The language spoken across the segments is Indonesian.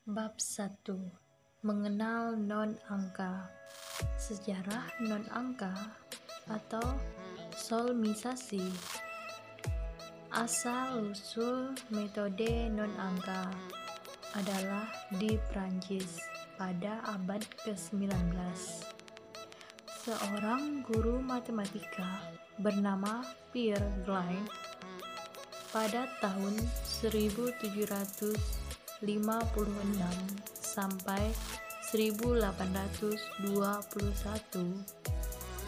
Bab 1. Mengenal non-angka. Sejarah non-angka atau solmisasi. Asal-usul metode non-angka adalah di Prancis pada abad ke-19. Seorang guru matematika bernama Pierre Glyn pada tahun 1756 sampai 1821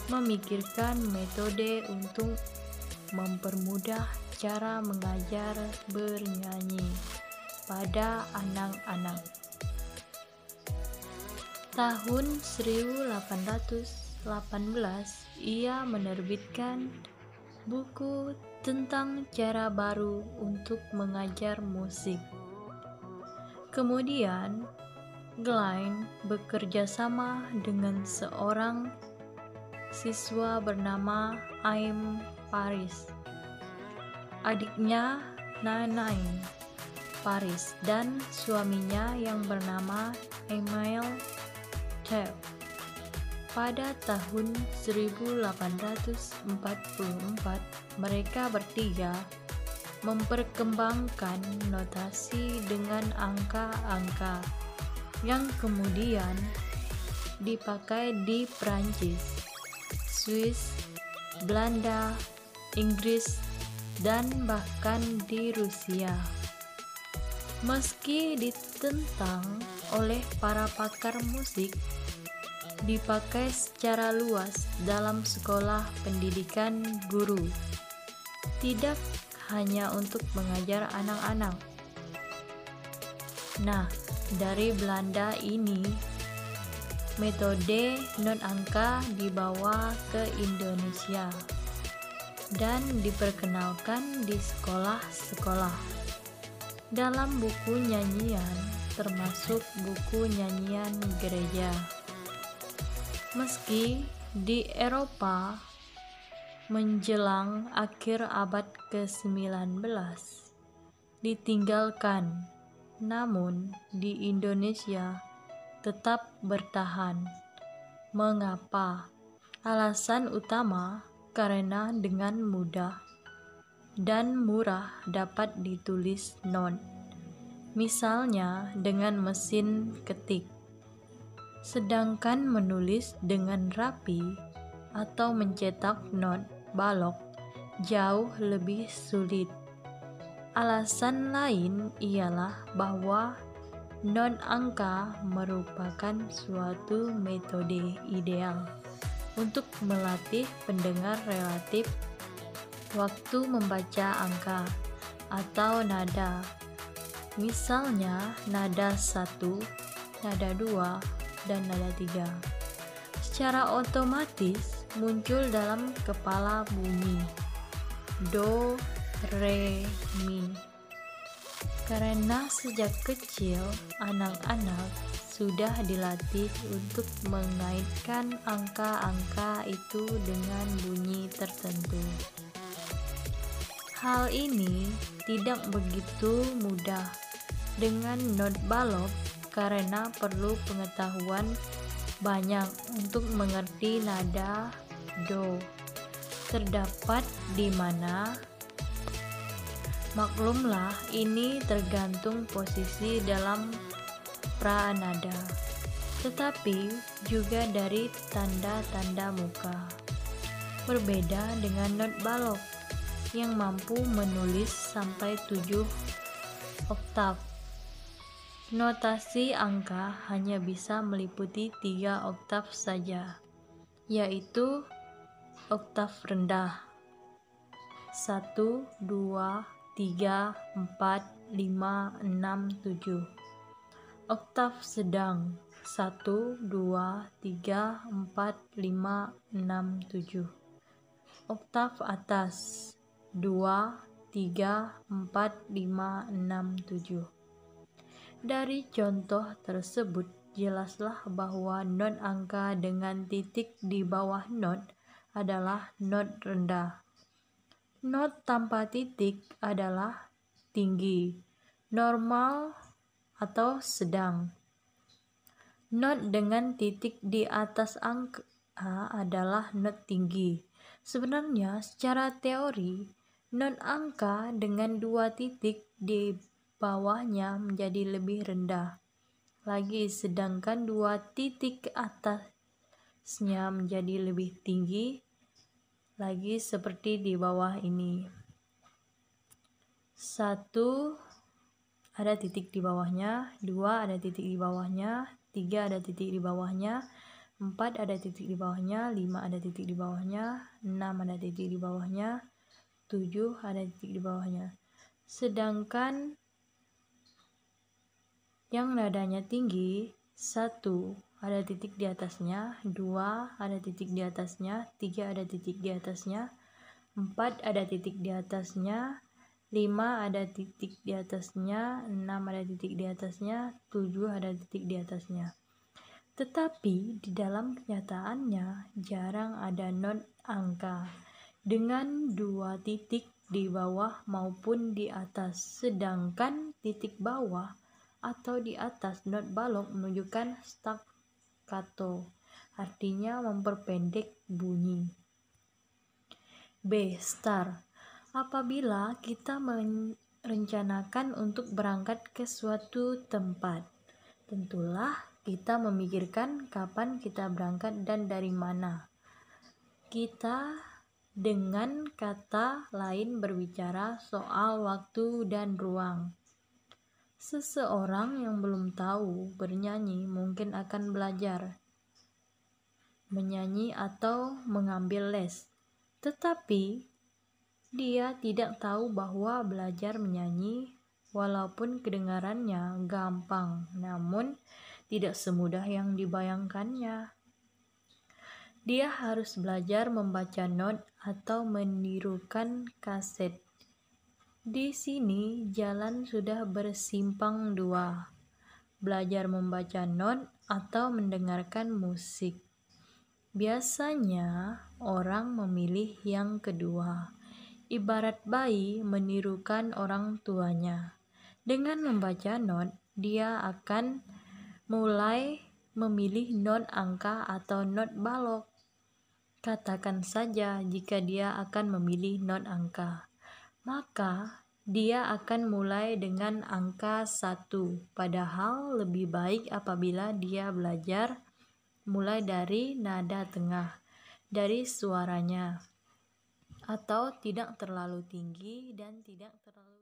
memikirkan metode untuk mempermudah cara mengajar bernyanyi pada anak-anak. Tahun 1818 ia menerbitkan buku tentang cara baru untuk mengajar musik. Kemudian, Glyn bekerja sama dengan seorang siswa bernama Aime Paris, adiknya Nanain Paris, dan suaminya yang bernama Emile Thiers. Pada tahun 1844, mereka bertiga memperkembangkan notasi dengan angka-angka yang kemudian dipakai di Prancis, Swiss, Belanda, Inggris, dan bahkan di Rusia. Meski ditentang oleh para pakar musik, dipakai secara luas dalam sekolah pendidikan guru, tidak hanya untuk mengajar anak-anak. Nah, dari Belanda ini, metode non-angka dibawa ke Indonesia dan diperkenalkan di sekolah-sekolah dalam buku nyanyian, termasuk buku nyanyian gereja. Meski di Eropa menjelang akhir abad ke-19 ditinggalkan, namun di Indonesia tetap bertahan. Mengapa? Alasan utama karena dengan mudah dan murah dapat ditulis not, misalnya dengan mesin ketik. Sedangkan menulis dengan rapi atau mencetak not balok jauh lebih sulit. Alasan lain ialah bahwa non-angka merupakan suatu metode ideal untuk melatih pendengar relatif waktu membaca angka atau nada. Misalnya nada 1, nada 2, dan nada 3. Secara otomatis muncul dalam kepala bunyi do, re, mi. Karena sejak kecil anak-anak sudah dilatih untuk mengaitkan angka-angka itu dengan bunyi tertentu. Hal ini tidak begitu mudah dengan not balok karena perlu pengetahuan banyak untuk mengerti nada do terdapat di mana. Maklumlah, ini tergantung posisi dalam pranada, tetapi juga dari tanda-tanda muka. Berbeda dengan not balok yang mampu menulis sampai 7 oktav. Notasi angka hanya bisa meliputi 3 oktav saja, yaitu oktav rendah 1, 2, 3, 4, 5, 6, 7. Oktav sedang 1, 2, 3, 4, 5, 6, 7. Oktav atas 2, 3, 4, 5, 6, 7. Dari contoh tersebut, jelaslah bahwa not angka dengan titik di bawah not adalah not rendah. Not tanpa titik adalah tinggi. Normal atau sedang. Not dengan titik di atas angka adalah not tinggi. Sebenarnya secara teori, not angka dengan 2 titik di bawahnya menjadi lebih rendah lagi, sedangkan 2 titik ke atasnya menjadi lebih tinggi lagi, seperti di bawah ini. 1 ada titik di bawahnya, 2 ada titik di bawahnya, 3 ada titik di bawahnya, 4 ada titik di bawahnya, 5 ada titik di bawahnya, 6 ada titik di bawahnya, 7 ada titik di bawahnya. Sedangkan yang nadanya tinggi, 1 ada titik di atasnya, 2 ada titik di atasnya, 3 ada titik di atasnya, 4 ada titik di atasnya, 5 ada titik di atasnya, 6 ada titik di atasnya, 7 ada titik di atasnya. Tetapi di dalam kenyataannya jarang ada not angka dengan 2 titik di bawah maupun di atas, sedangkan titik bawah atau di atas not balok menunjukkan staccato, artinya memperpendek bunyi. B. Star. Apabila kita merencanakan untuk berangkat ke suatu tempat, tentulah kita memikirkan kapan kita berangkat dan dari mana. Kita dengan kata lain berbicara soal waktu dan ruang. Seseorang yang belum tahu bernyanyi mungkin akan belajar menyanyi atau mengambil les, tetapi dia tidak tahu bahwa belajar menyanyi, walaupun kedengarannya gampang, namun tidak semudah yang dibayangkannya. Dia harus belajar membaca not atau menirukan kaset. Di sini jalan sudah bersimpang dua, belajar membaca not atau mendengarkan musik. Biasanya orang memilih yang kedua. Ibarat bayi menirukan orang tuanya. Dengan membaca not, dia akan mulai memilih not angka atau not balok. Katakan saja jika dia akan memilih not angka, maka dia akan mulai dengan angka 1, padahal lebih baik apabila dia belajar mulai dari nada tengah dari suaranya, atau tidak terlalu tinggi dan tidak terlalu